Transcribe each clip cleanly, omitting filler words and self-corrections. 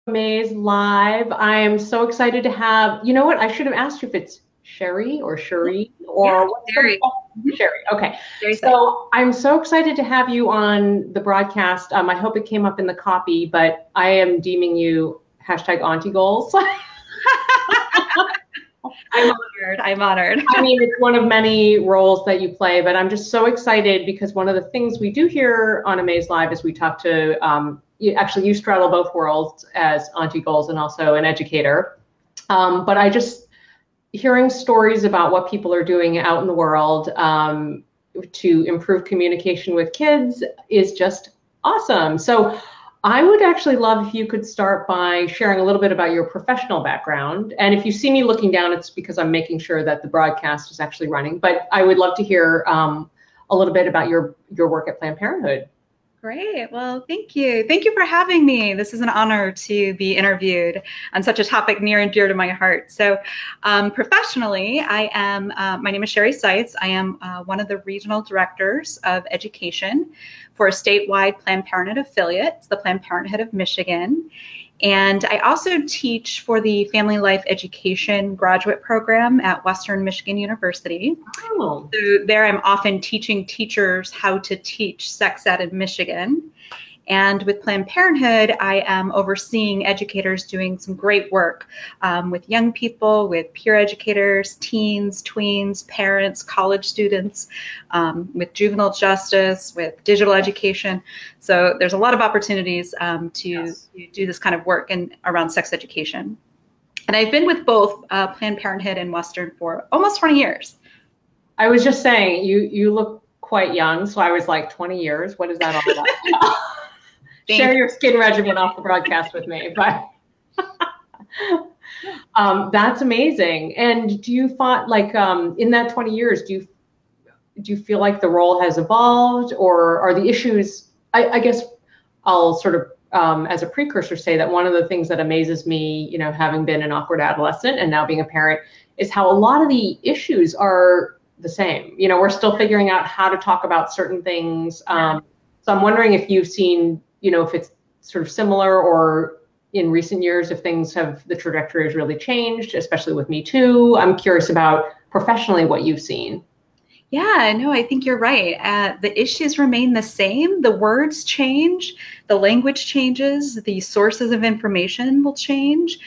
AMAZE live. I am so excited to have, you know what? I should have asked you if it's Cherie or Cherie Yeah, or what's the Cherie. Mhm. Cherie. Okay. Cherie Seitz. So I'm so excited to have you on the broadcast. I hope it came up in the copy, but I am deeming you hashtag auntie goals. I'm honored. I'm honored. I mean, it's one of many roles that you play, but I'm just so excited because one of the things we do here on AMAZE Live is we talk to, you straddle both worlds as auntie goals and also an educator. But I just, hearing stories about what people are doing out in the world to improve communication with kids is just awesome. So I would actually love if you could start by sharing a little bit about your professional background. And if you see me looking down, it's because I'm making sure that the broadcast is actually running. But I would love to hear a little bit about your work at Planned Parenthood. Great. Well, thank you. Thank you for having me. This is an honor to be interviewed on such a topic near and dear to my heart. So professionally, I am, my name is Cherie Seitz. I am one of the regional directors of education for a statewide Planned Parenthood affiliate, it's the Planned Parenthood of Michigan. And I also teach for the Family Life Education graduate program at Western Michigan University. Oh. So there I'm often teaching teachers how to teach sex ed in Michigan. And with Planned Parenthood, I am overseeing educators doing some great work with young people, with peer educators, teens, tweens, parents, college students, with juvenile justice, with digital education. So there's a lot of opportunities to do this kind of work around sex education. And I've been with both Planned Parenthood and Western for almost 20 years. I was just saying, you look quite young, so I was like, 20 years? What is that all about? Share your skin regimen off the broadcast with me, but that's amazing. And do you find, like, in that 20 years, do you feel like the role has evolved, or are the issues? I guess I'll sort of, as a precursor, say that one of the things that amazes me, you know, having been an awkward adolescent and now being a parent, is how a lot of the issues are the same. You know, we're still figuring out how to talk about certain things. So I'm wondering if you've seen, you know, if it's sort of similar, or in recent years, if the trajectory has really changed, especially with Me Too. I'm curious about professionally what you've seen. Yeah, no, I think you're right. The issues remain the same. The words change, the language changes, the sources of information will change.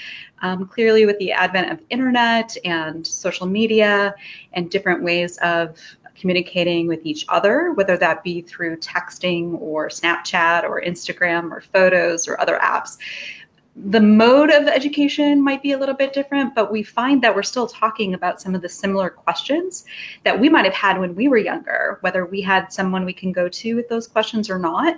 Clearly, with the advent of internet and social media and different ways of communicating with each other, whether that be through texting or Snapchat or Instagram or photos or other apps. The mode of education might be a little bit different, but we find that we're still talking about some of the similar questions that we might have had when we were younger, whether we had someone we can go to with those questions or not.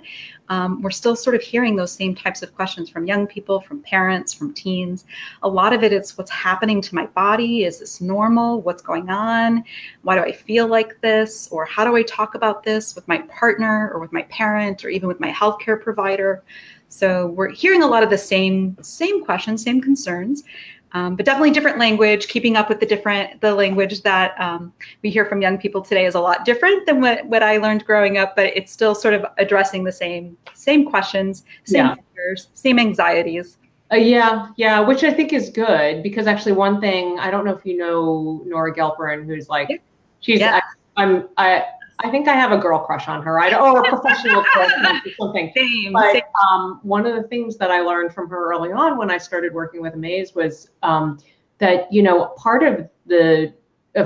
We're still sort of hearing those same types of questions from young people, from parents, from teens. A lot of it is, what's happening to my body? Is this normal? What's going on? Why do I feel like this? Or how do I talk about this with my partner or with my parent or even with my healthcare provider? So we're hearing a lot of the same questions, same concerns, but definitely different language. Keeping up with the language that we hear from young people today is a lot different than what I learned growing up, but it's still sort of addressing the same questions, same fears, same anxieties. Yeah, which I think is good, because actually one thing, I don't know if you know Nora Gelperin, who's like, I think I have a girl crush on her, or a professional crush or something. Same. One of the things that I learned from her early on when I started working with AMAZE was that, you know, part of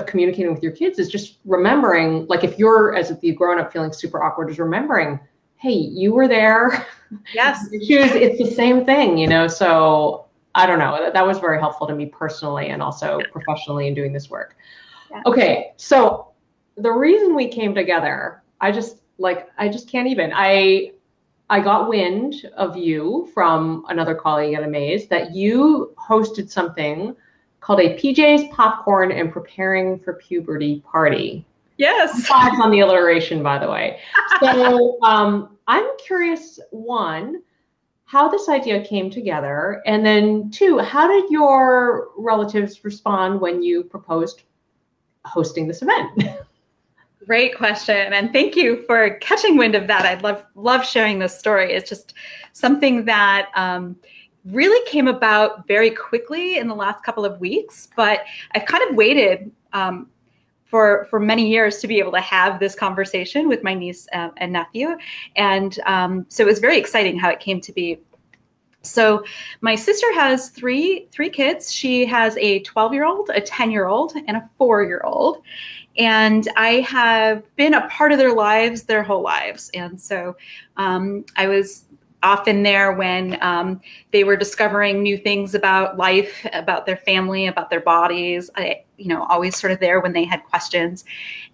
communicating with your kids is just remembering, like, if you're, as the grown-up, feeling super awkward, is remembering, hey, you were there. Yes. It's the same thing, you know. So I don't know. That was very helpful to me personally and also professionally in doing this work. Yeah. Okay, so the reason we came together, I just can't even. I got wind of you from another colleague at AMAZE that you hosted something called a PJ's Popcorn and Preparing for Puberty Party. Yes. Fives on the alliteration, by the way. So I'm curious, one, how this idea came together, and then two, how did your relatives respond when you proposed hosting this event? Great question. And thank you for catching wind of that. I'd love sharing this story. It's just something that really came about very quickly in the last couple of weeks, but I've kind of waited for many years to be able to have this conversation with my niece and nephew. And so it was very exciting how it came to be. So my sister has three kids. She has a 12-year-old, a 10-year-old, and a 4-year-old. And I have been a part of their lives their whole lives. And so I was often there when they were discovering new things about life, about their family, about their bodies. Always sort of there when they had questions.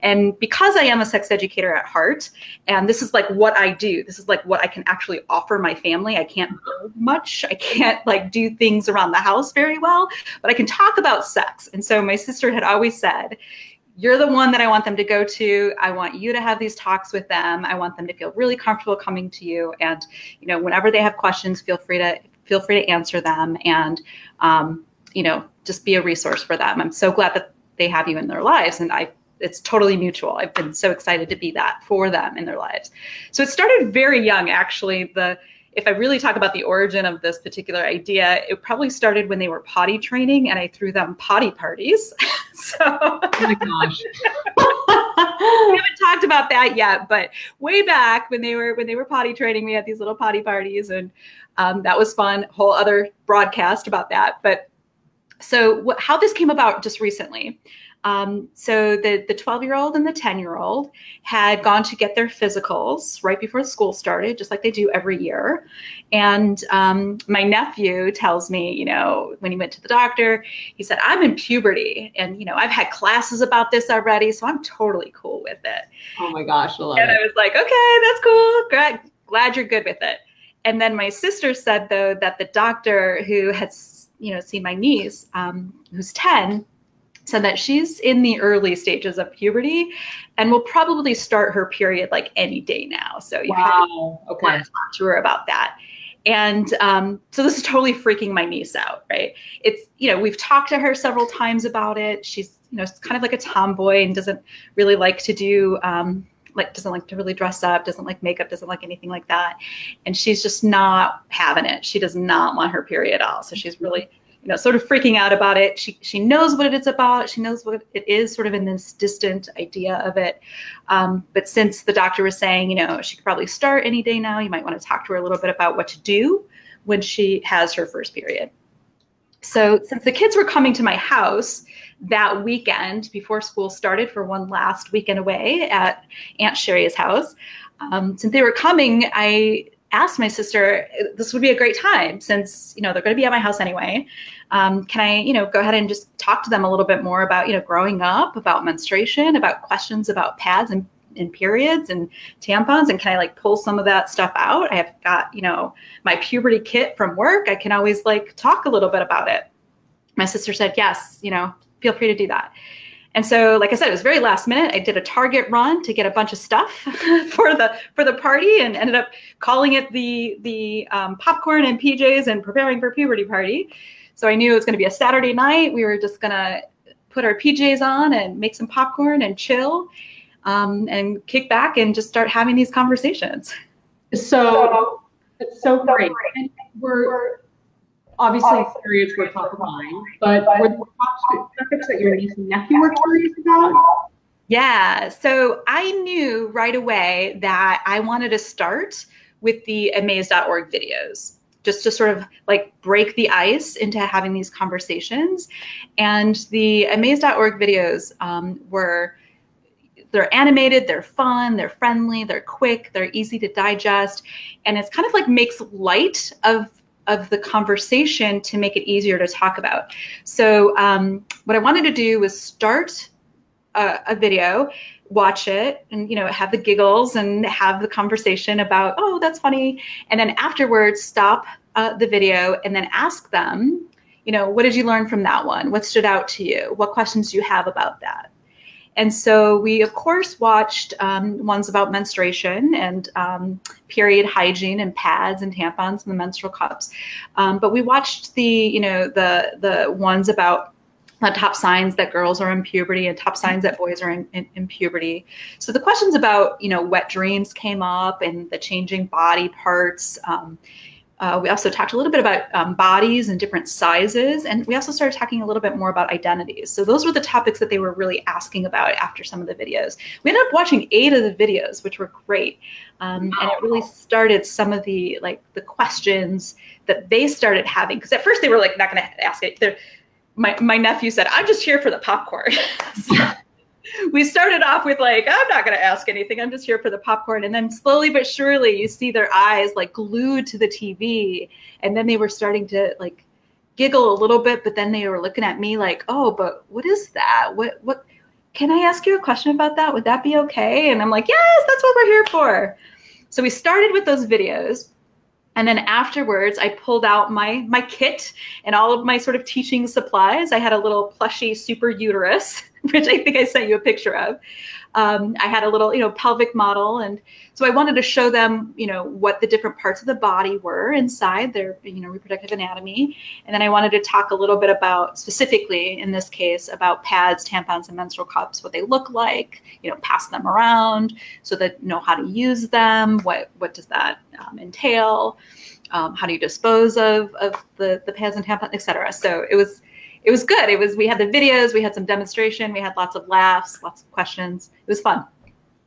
And because I am a sex educator at heart, and this is like what I do, this is like what I can actually offer my family. I can't build much. I can't like do things around the house very well, but I can talk about sex. And so my sister had always said, you're the one that I want them to go to. I want you to have these talks with them. I want them to feel really comfortable coming to you. And, whenever they have questions, feel free to answer them and, just be a resource for them. I'm so glad that they have you in their lives. And it's totally mutual. I've been so excited to be that for them in their lives. So it started very young, actually. If I really talk about the origin of this particular idea, it probably started when they were potty training and I threw them potty parties. So, oh my gosh. We haven't talked about that yet, but way back when they were potty training, we had these little potty parties, and that was fun. Whole other broadcast about that. But so how this came about just recently. So the 12-year-old and the 10-year-old had gone to get their physicals right before school started, just like they do every year. And my nephew tells me, when he went to the doctor, he said, I'm in puberty. And, I've had classes about this already, so I'm totally cool with it. Oh my gosh, I love it. And I was like, okay, that's cool. Glad you're good with it. And then my sister said, though, that the doctor who had, seen my niece, who's 10, said that she's in the early stages of puberty and will probably start her period like any day now. So you kind of want to talk to her about that. And so this is totally freaking my niece out, right? It's, we've talked to her several times about it. She's, kind of like a tomboy and doesn't really like to do, doesn't like to really dress up, doesn't like makeup, doesn't like anything like that. And she's just not having it. She does not want her period at all. So she's really, sort of freaking out about it. She knows what it's about. She knows what it is, sort of in this distant idea of it. But since the doctor was saying, she could probably start any day now, you might want to talk to her a little bit about what to do when she has her first period. So since the kids were coming to my house that weekend before school started for one last weekend away at Aunt Cherie's house, since they were coming, I asked my sister, this would be a great time since, they're going to be at my house anyway. Can I, go ahead and just talk to them a little bit more about, growing up, about menstruation, about questions about pads and periods and tampons? And can I pull some of that stuff out? I have got, my puberty kit from work. I can always talk a little bit about it. My sister said, yes, feel free to do that. And so, like I said, it was very last minute. I did a Target run to get a bunch of stuff for the party and ended up calling it the popcorn and PJs and preparing for puberty party. So I knew it was going to be a Saturday night. We were just going to put our PJs on and make some popcorn and chill and kick back and just start having these conversations. So it's so great. And we're obviously periods were top of mind, but were there topics that your niece and nephew were curious about? Yeah, so I knew right away that I wanted to start with the AMAZE.org videos, just to sort of break the ice into having these conversations. And the AMAZE.org videos they're animated, they're fun, they're friendly, they're quick, they're easy to digest, and it's kind of makes light of the conversation to make it easier to talk about. So what I wanted to do was start a video, watch it, and have the giggles and have the conversation about, oh, that's funny. And then afterwards, stop the video and then ask them, what did you learn from that one? What stood out to you? What questions do you have about that? And so we, of course, watched ones about menstruation and period hygiene and pads and tampons and the menstrual cups. But we watched the ones about top signs that girls are in puberty and top signs that boys are in puberty. So the questions about, wet dreams came up and the changing body parts. We also talked a little bit about bodies and different sizes, and we also started talking a little bit more about identities. So those were the topics that they were really asking about after some of the videos. We ended up watching 8 of the videos, which were great. And it really started some of the questions that they started having, because at first they were like not going to ask it. My nephew said, "I'm just here for the popcorn." So we started off with like, "I'm not going to ask anything. I'm just here for the popcorn." And then slowly but surely you see their eyes like glued to the TV. And then they were starting to like giggle a little bit, but then they were looking at me like, "Oh, but what is that? What, can I ask you a question about that? Would that be okay?" And I'm like, "Yes, that's what we're here for." So we started with those videos. And then afterwards, I pulled out my kit and all of my sort of teaching supplies. I had a little plushy super uterus, which I think I sent you a picture of. I had a little, pelvic model. And so I wanted to show them, what the different parts of the body were inside their, reproductive anatomy. And then I wanted to talk a little bit about, specifically in this case, about pads, tampons, and menstrual cups, what they look like, pass them around so that know how to use them. What does that entail? How do you dispose of the pads and tampons, et cetera. So it was good. We had the videos, we had some demonstration, we had lots of laughs, lots of questions. It was fun.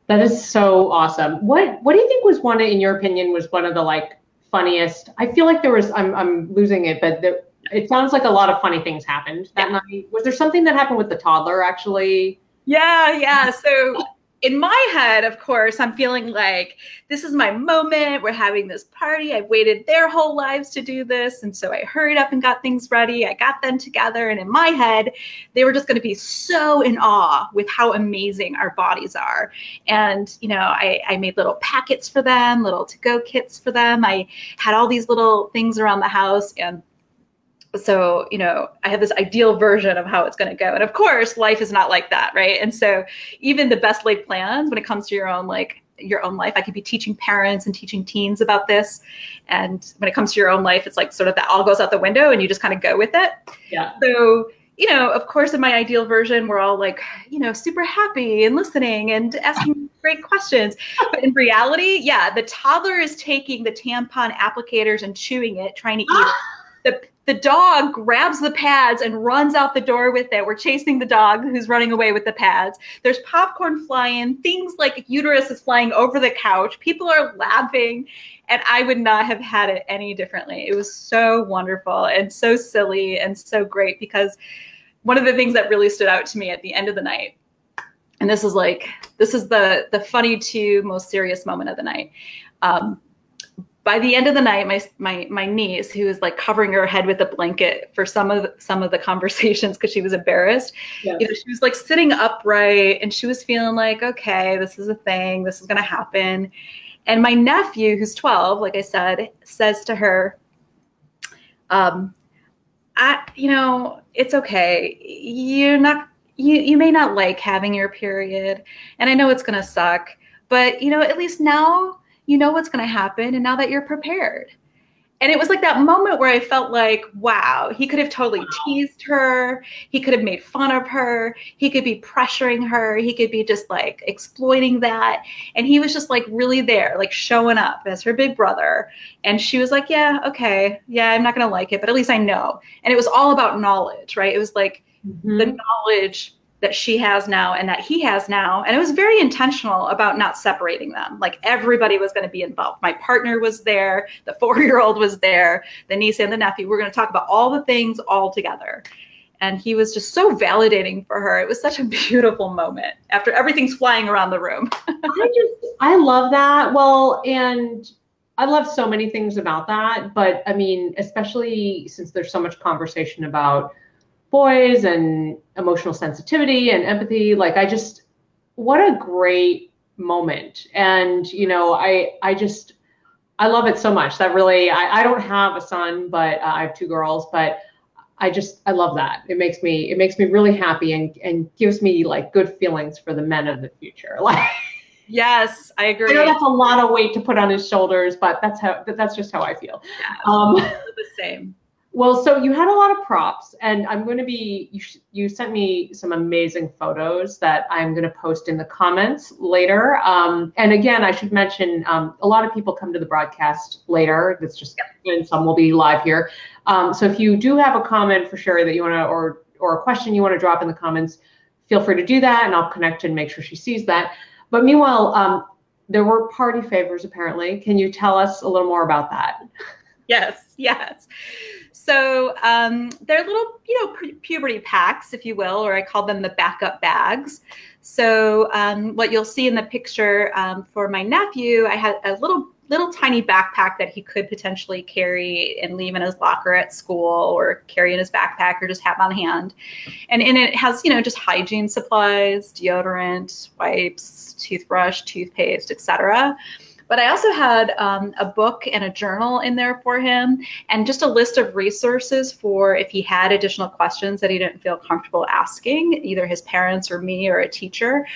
That is so awesome. What do you think was in your opinion, was one of the funniest? I feel like there was, I'm losing it, but it sounds like a lot of funny things happened that night. Was there something that happened with the toddler actually? Yeah. So in my head, of course, I'm feeling like this is my moment. We're having this party. I've waited their whole lives to do this. And so I hurried up and got things ready. I got them together. And in my head, they were just going to be so in awe with how amazing our bodies are. And, I made little packets for them, little to-go kits for them. I had all these little things around the house. And so, I have this ideal version of how it's going to go. And of course, life is not like that, right? And so even the best laid plans, when it comes to your own life, I could be teaching parents and teaching teens about this. And when it comes to your own life, it's like sort of that all goes out the window and you just kind of go with it. Yeah. So, of course, in my ideal version, we're all super happy and listening and asking great questions. But in reality, the toddler is taking the tampon applicators and chewing it, trying to eat it. The dog grabs the pads and runs out the door with it. We're chasing the dog who's running away with the pads. There's popcorn flying, things like uterus is flying over the couch. People are laughing, and I would not have had it any differently. It was so wonderful and so silly and so great, because one of the things that really stood out to me at the end of the night, and this is the funny to most serious moment of the night. By the end of the night, my niece, who was covering her head with a blanket for some of the conversations because she was embarrassed, yes. She was sitting upright and she was feeling like, okay, this is a thing, this is going to happen. And my nephew, who's 12, like I said, says to her, it's okay. You may not like having your period, and I know it's going to suck, but at least now you know what's going to happen, and now that you're prepared. And it was like that moment where I felt like, wow, he could have totally teased her. He could have made fun of her. He could be pressuring her. He could be just exploiting that. And he was just really there, showing up as her big brother. And she was like, yeah, okay. Yeah, I'm not going to like it, but at least I know. And it was all about knowledge, right? It was the knowledge that she has now and that he has now. And it was very intentional about not separating them. Everybody was going to be involved. My partner was there. The 4-year-old was there. The niece and the nephew. We're going to talk about all the things all together. And he was just so validating for her. It was such a beautiful moment after everything's flying around the room. I love that. Well, and I love so many things about that. But I mean, especially since there's so much conversation about boys and emotional sensitivity and empathy, what a great moment. And I love it so much. That really, I don't have a son, but I have 2 girls, but I love that. It makes me really happy and gives me good feelings for the men of the future. Yes, I agree. I know that's a lot of weight to put on his shoulders, but that's just how I feel. Yeah, the same. Well, so you had a lot of props, and I'm going to be, you sent me some amazing photos that I'm going to post in the comments later. And again, I should mention, a lot of people come to the broadcast later. That's just, and some will be live here. So if you do have a comment for Cherie that you want to, or a question you want to drop in the comments, feel free to do that, and I'll connect and make sure she sees that. But meanwhile, there were party favors apparently. Can you tell us a little more about that? Yes, yes. So they're little, puberty packs, if you will, or I call them the backup bags. So what you'll see in the picture for my nephew, I had a little tiny backpack that he could potentially carry and leave in his locker at school, or carry in his backpack, or just have on hand. And in it has, just hygiene supplies, deodorant, wipes, toothbrush, toothpaste, etc. But I also had a book and a journal in there for him, and just a list of resources for if he had additional questions that he didn't feel comfortable asking, either his parents or me or a teacher,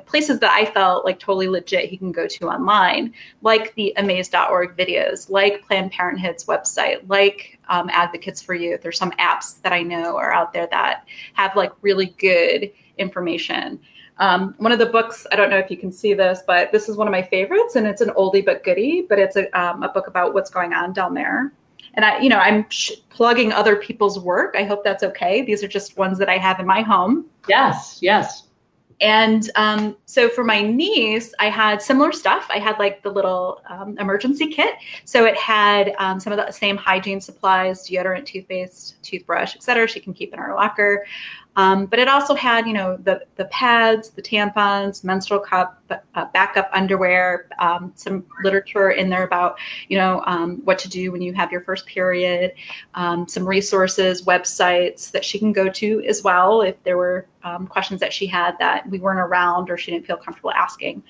places that I felt like totally legit he can go to online, like the AMAZE.org videos, like Planned Parenthood's website, like Advocates for Youth, or some apps that I know are out there that have like really good information. One of the books, I don't know if you can see this, but this is one of my favorites, and it's an oldie but goodie, but it's a book about what's going on down there. And I'm plugging other people's work. I hope that's okay. These are just ones that I have in my home. Yes, yes. And so for my niece, I had similar stuff. I had like the little emergency kit. So it had some of the same hygiene supplies, deodorant, toothpaste, toothbrush, etc. She can keep in her locker. But it also had, the pads, the tampons, menstrual cup, backup underwear, some literature in there about, what to do when you have your first period, some resources, websites that she can go to as well if there were questions that she had that we weren't around or she didn't feel comfortable asking.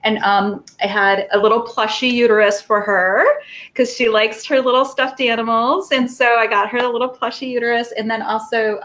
And I had a little plushy uterus for her because she likes her little stuffed animals. And so I got her a little plushy uterus. And then also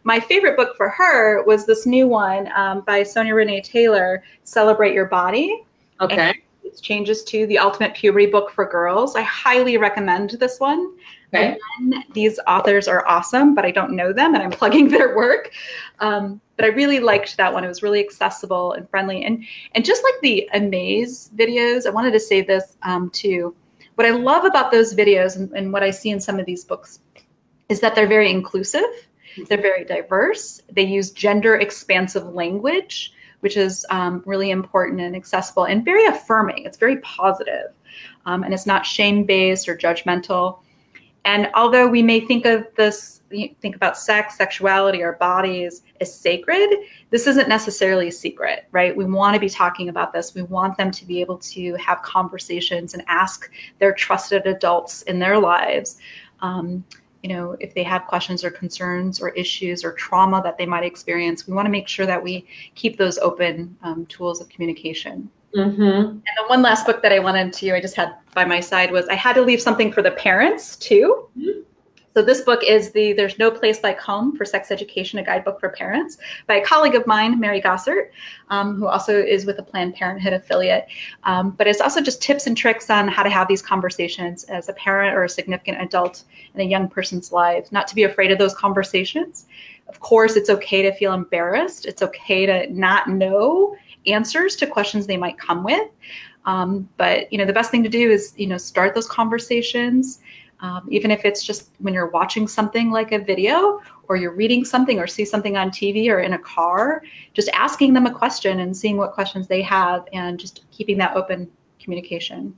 my favorite book for her was this new one by Sonia Renee Taylor, Celebrate Your Body. Okay. And it changes to the Ultimate Puberty Book for Girls. I highly recommend this one. Okay. Again, these authors are awesome, but I don't know them, and I'm plugging their work. But I really liked that one. It was really accessible and friendly. And just like the AMAZE videos, I wanted to say this too. What I love about those videos and what I see in some of these books is that they're very inclusive. They're very diverse. They use gender expansive language, which is really important and accessible and very affirming. It's very positive. And it's not shame-based or judgmental. And although we may think about sex, sexuality, our bodies as sacred, this isn't necessarily a secret, right? We want to be talking about this. We want them to be able to have conversations and ask their trusted adults in their lives, if they have questions or concerns or issues or trauma that they might experience. We want to make sure that we keep those open tools of communication. Mm-hmm. And the one last book that I just had by my side was I had to leave something for the parents too. Mm-hmm. So this book is There's No Place Like Home for Sex Education, a guidebook for parents by a colleague of mine, Mary Gossert, who also is with a Planned Parenthood affiliate. But it's also just tips and tricks on how to have these conversations as a parent or a significant adult in a young person's life, not to be afraid of those conversations. Of course, it's okay to feel embarrassed. It's okay to not know answers to questions they might come with. But, the best thing to do is, start those conversations. Even if it's just when you're watching something like a video or you're reading something or see something on TV or in a car, just asking them a question and seeing what questions they have and just keeping that open communication.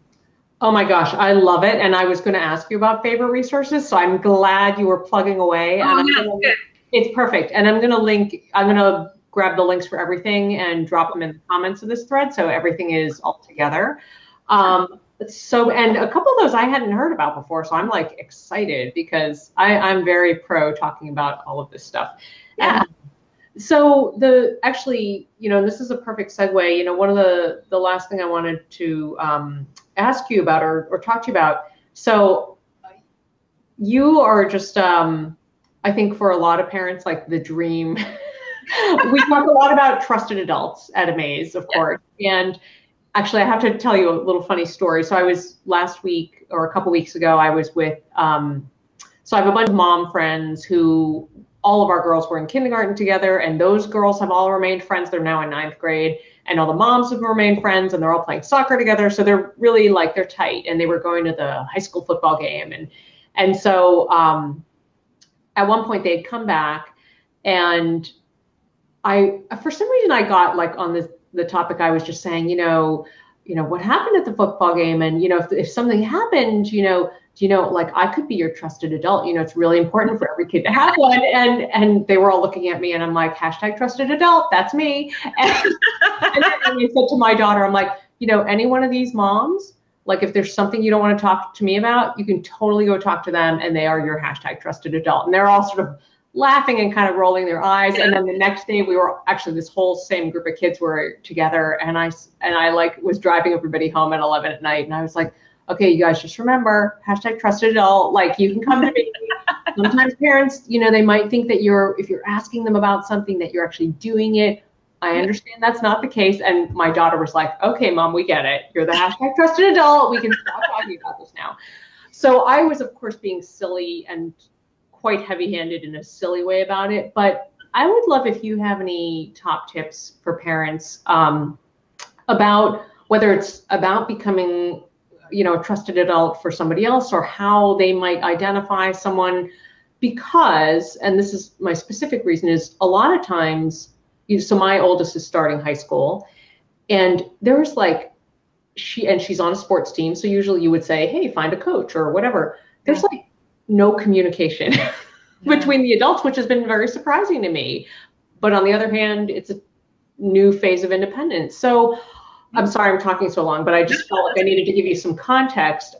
Oh my gosh, I love it. And I was going to ask you about favorite resources, so I'm glad you were plugging away. Oh, and it's perfect. And I'm going to grab the links for everything and drop them in the comments of this thread, so everything is all together. And a couple of those I hadn't heard about before, so I'm like excited because I'm very pro talking about all of this stuff. Yeah. So this is a perfect segue. One of the last thing I wanted to ask you about or talk to you about. So you are just, I think for a lot of parents, like the dream. We talk a lot about trusted adults at AMAZE, of course. And actually, I have to tell you a little funny story. So I was last week or a couple weeks ago, I was with So I have a bunch of mom friends who all of our girls were in kindergarten together, and those girls have all remained friends. They're now in 9th grade, and all the moms have remained friends, and they're all playing soccer together. So they're really like, they're tight, and they were going to the high school football game. And so at one point they had come back, and for some reason I got like on the topic. I was just saying, what happened at the football game? And, if something happened, like I could be your trusted adult. It's really important for every kid to have one. And they were all looking at me, and I'm like, #trusted adult. That's me. And I said to my daughter, I'm like, any one of these moms, like if there's something you don't want to talk to me about, you can totally go talk to them, and they are your #trusted adult. And they're all sort of laughing and kind of rolling their eyes. And then the next day we were actually, this whole same group of kids were together, and I like was driving everybody home at 11 at night, and I was like, okay, you guys just remember, #trusted adult, like you can come to me. Sometimes parents, they might think that if you're asking them about something, that you're actually doing it. I understand that's not the case. And my daughter was like, okay, Mom, we get it. You're the #trusted adult. We can stop talking about this now. So I was, of course, being silly and quite heavy-handed in a silly way about it. But I would love if you have any top tips for parents about whether it's about becoming a trusted adult for somebody else, or how they might identify someone, because, and this is my specific reason, is a lot of times, so my oldest is starting high school, and there's like, she's on a sports team. So usually you would say, hey, find a coach or whatever. There's like no communication between the adults, which has been very surprising to me. But on the other hand, it's a new phase of independence. So I'm sorry I'm talking so long, but I just felt like I needed to give you some context.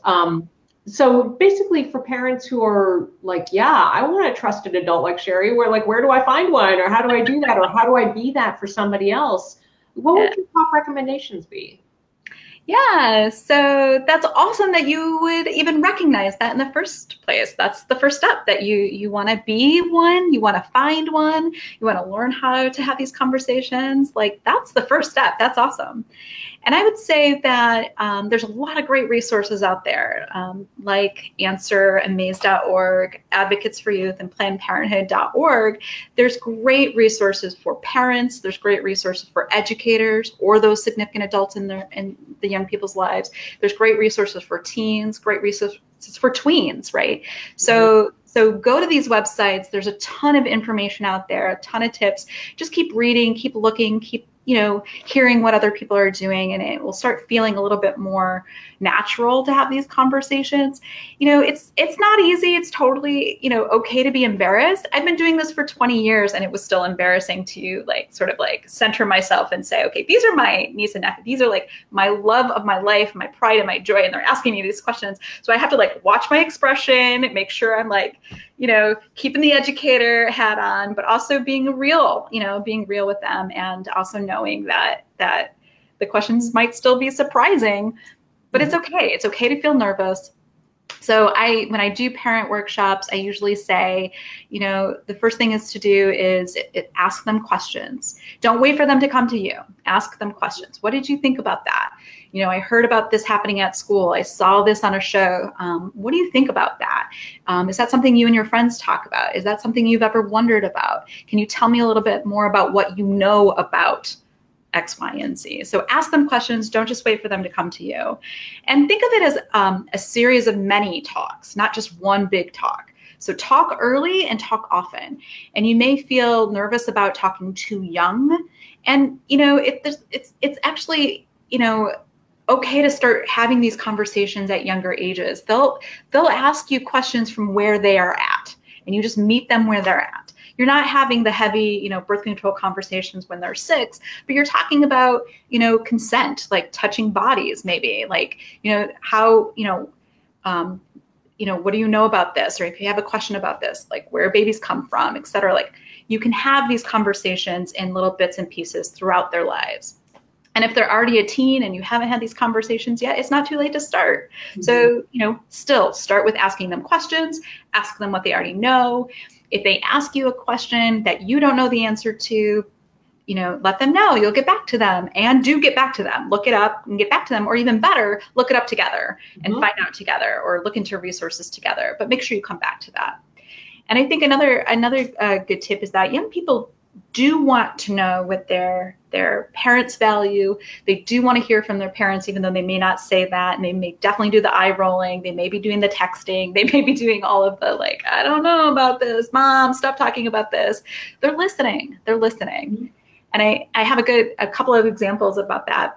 So basically for parents who are like, yeah, I want a trusted adult like Cherie, where do I find one? Or how do I do that? Or how do I be that for somebody else? What would your top recommendations be? Yeah, so that's awesome that you would even recognize that in the first place. That's the first step, that you want to be one, you want to find one, you want to learn how to have these conversations. Like, that's the first step. That's awesome. And I would say that there's a lot of great resources out there, like Answer, AMAZE.org, Advocates for Youth, and PlannedParenthood.org. There's great resources for parents. There's great resources for educators or those significant adults in the young people's lives. There's great resources for teens, great resources for tweens, right? So go to these websites. There's a ton of information out there, a ton of tips. Just keep reading, keep looking, keep hearing what other people are doing, and it will start feeling a little bit more natural to have these conversations. It's not easy. It's totally, okay to be embarrassed. I've been doing this for 20 years, and it was still embarrassing to sort of center myself and say, okay, these are my niece and nephew. These are like my love of my life, my pride and my joy, and they're asking me these questions. So I have to watch my expression, make sure I'm keeping the educator hat on, but also being real with them, and also knowing that the questions might still be surprising, but it's okay. It's okay to feel nervous. So when I do parent workshops, I usually say, the first thing is to do is ask them questions. Don't wait for them to come to you. Ask them questions. What did you think about that? I heard about this happening at school. I saw this on a show. What do you think about that? Is that something you and your friends talk about? Is that something you've ever wondered about? Can you tell me a little bit more about what you know about X, Y, and Z? So ask them questions. Don't just wait for them to come to you. And think of it as a series of many talks, not just one big talk. So talk early and talk often. And you may feel nervous about talking too young. And, it's actually, okay to start having these conversations at younger ages. They'll ask you questions from where they are at, and you just meet them where they're at. You're not having the heavy, birth control conversations when they're 6, but you're talking about, consent, like touching bodies, maybe, how, what do you know about this? Or if you have a question about this, where babies come from, et cetera, you can have these conversations in little bits and pieces throughout their lives. And if they're already a teen and you haven't had these conversations yet, it's not too late to start. Mm-hmm. So, still start with asking them questions, ask them what they already know. If they ask you a question that you don't know the answer to, let them know. You'll get back to them, and do get back to them. Look it up and get back to them, or even better, look it up together and find out together, or look into resources together. But make sure you come back to that. And I think another good tip is that young people do want to know what their parents value. They do want to hear from their parents, even though they may not say that, and they may definitely do the eye rolling. They may be doing the texting. They may be doing all of the like, I don't know about this, Mom, stop talking about this. They're listening. They're listening. And I have a couple of examples about that.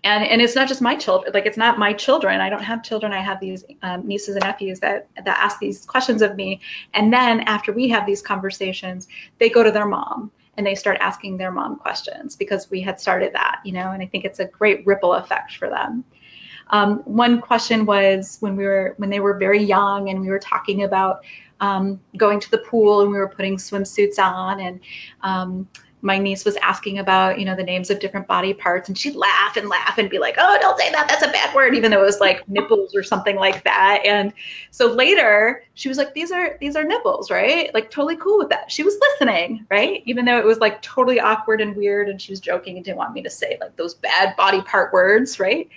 And it's not just my children, like it's not my children. I don't have children. I have these nieces and nephews that ask these questions of me. And then after we have these conversations, they go to their mom and they start asking their mom questions, because we had started that, and I think it's a great ripple effect for them. One question was when they were very young, and we were talking about going to the pool, and we were putting swimsuits on, and my niece was asking about, the names of different body parts, and she'd laugh and be like, oh, don't say that. That's a bad word, even though it was like nipples or something like that. And so later she was like, these are nipples, right? Like totally cool with that. She was listening, right? Even though it was like totally awkward and weird, and she was joking and didn't want me to say like those bad body part words, right?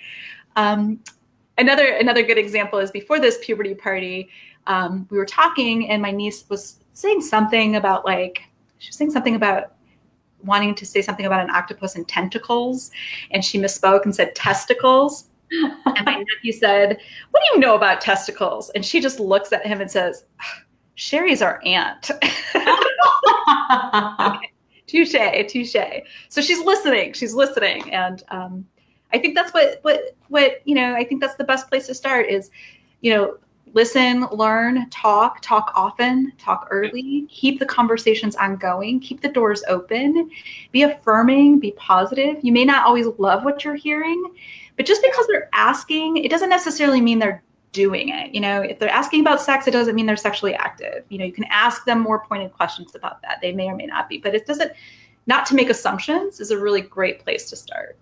Another good example is before this puberty party, we were talking, and my niece was saying something about wanting to say something about an octopus and tentacles, and she misspoke and said testicles. And my nephew said, what do you know about testicles? And she just looks at him and says, Cherie's our aunt. Okay. Touche. So she's listening. And I think that's what I think that's the best place to start is, listen, learn, talk often, talk early, keep the conversations ongoing, keep the doors open, be affirming, be positive. You may not always love what you're hearing, but just because they're asking, it doesn't necessarily mean they're doing it. If they're asking about sex, it doesn't mean they're sexually active. You can ask them more pointed questions about that. They may or may not be, but not to make assumptions is a really great place to start.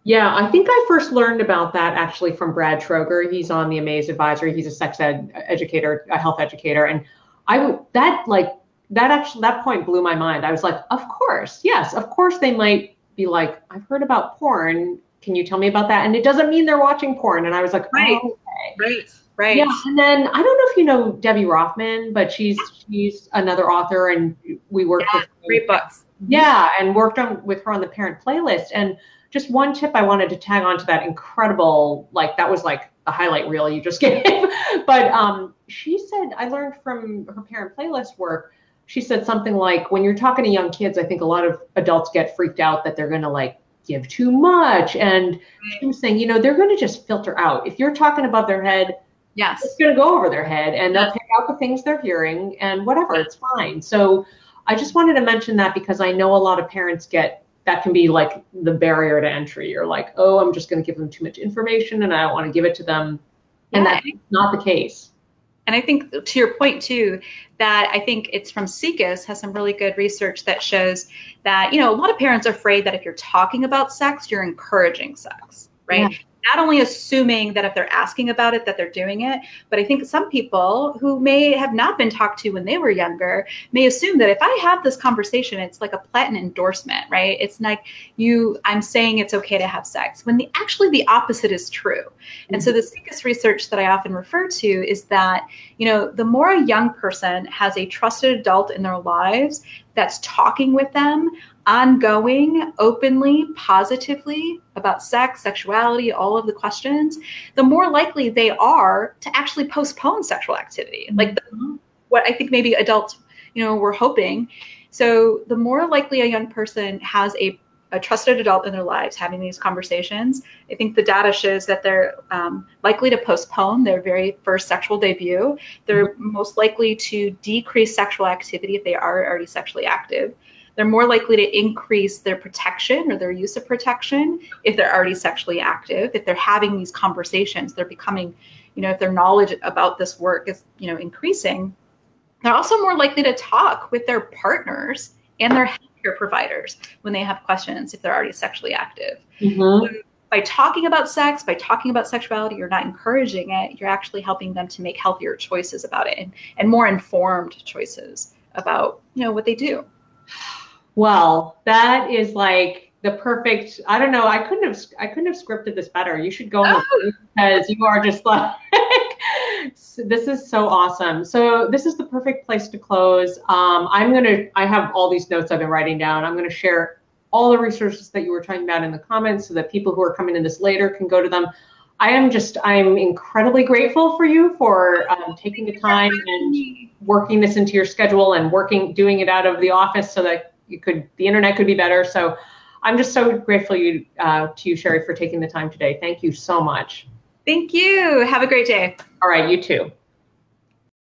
Yeah, I think I first learned about that actually from Brad Troger. He's on the AMAZE advisory. He's a sex ed educator, a health educator. And that point blew my mind. I was like, of course, yes, of course they might be like, I've heard about porn. Can you tell me about that? And it doesn't mean they're watching porn. And I was like, right, oh, okay. Right. Yeah. And then I don't know if you know Debbie Rothman, but she's another author, and we worked with her. Great books. Yeah, and worked with her on the parent playlist. And just one tip I wanted to tag on to that incredible, that was like the highlight reel you just gave. But she said, I learned from her parent playlist work, she said something like, when you're talking to young kids, I think a lot of adults get freaked out that they're going to give too much. And she was saying, they're going to just filter out. If you're talking above their head, yes, it's going to go over their head, and they'll pick out the things they're hearing and whatever, it's fine. So I just wanted to mention that, because I know a lot of parents that can be like the barrier to entry. You're like, oh, I'm just going to give them too much information and I don't want to give it to them. And that's not the case. And I think to your point too, that I think it's from SIECUS, has some really good research that shows that, a lot of parents are afraid that if you're talking about sex, you're encouraging sex, right? Yeah. Not only assuming that if they're asking about it, that they're doing it, but I think some people who may have not been talked to when they were younger may assume that if I have this conversation, it's like a platinum endorsement, right? It's like I'm saying it's okay to have sex, when actually the opposite is true. Mm-hmm. And so the SIECUS research that I often refer to is that, the more a young person has a trusted adult in their lives that's talking with them ongoing, openly, positively about sex, sexuality, all of the questions, the more likely they are to actually postpone sexual activity. What I think maybe adults, were hoping. So the more likely a young person has a trusted adult in their lives having these conversations, I think the data shows that they're likely to postpone their very first sexual debut. They're most likely to decrease sexual activity if they are already sexually active. They're more likely to increase their protection or their use of protection if they're already sexually active. If they're having these conversations, they're becoming, if their knowledge about this work is, increasing. They're also more likely to talk with their partners and their healthcare providers when they have questions if they're already sexually active. Mm-hmm. So by talking about sex, by talking about sexuality, you're not encouraging it. You're actually helping them to make healthier choices about it and more informed choices about, what they do. Well, that is like the perfect, I don't know, I couldn't have scripted this better. You should go on the because you are just like, this is so awesome. So this is the perfect place to close. I have all these notes I've been writing down. I'm going to share all the resources that you were talking about in the comments so that people who are coming in this later can go to them. I'm incredibly grateful for you for taking the time and working this into your schedule and doing it out of the office so that the internet could be better. So I'm just so grateful to you, Cherie, for taking the time today. Thank you so much. Thank you. Have a great day. All right, you too.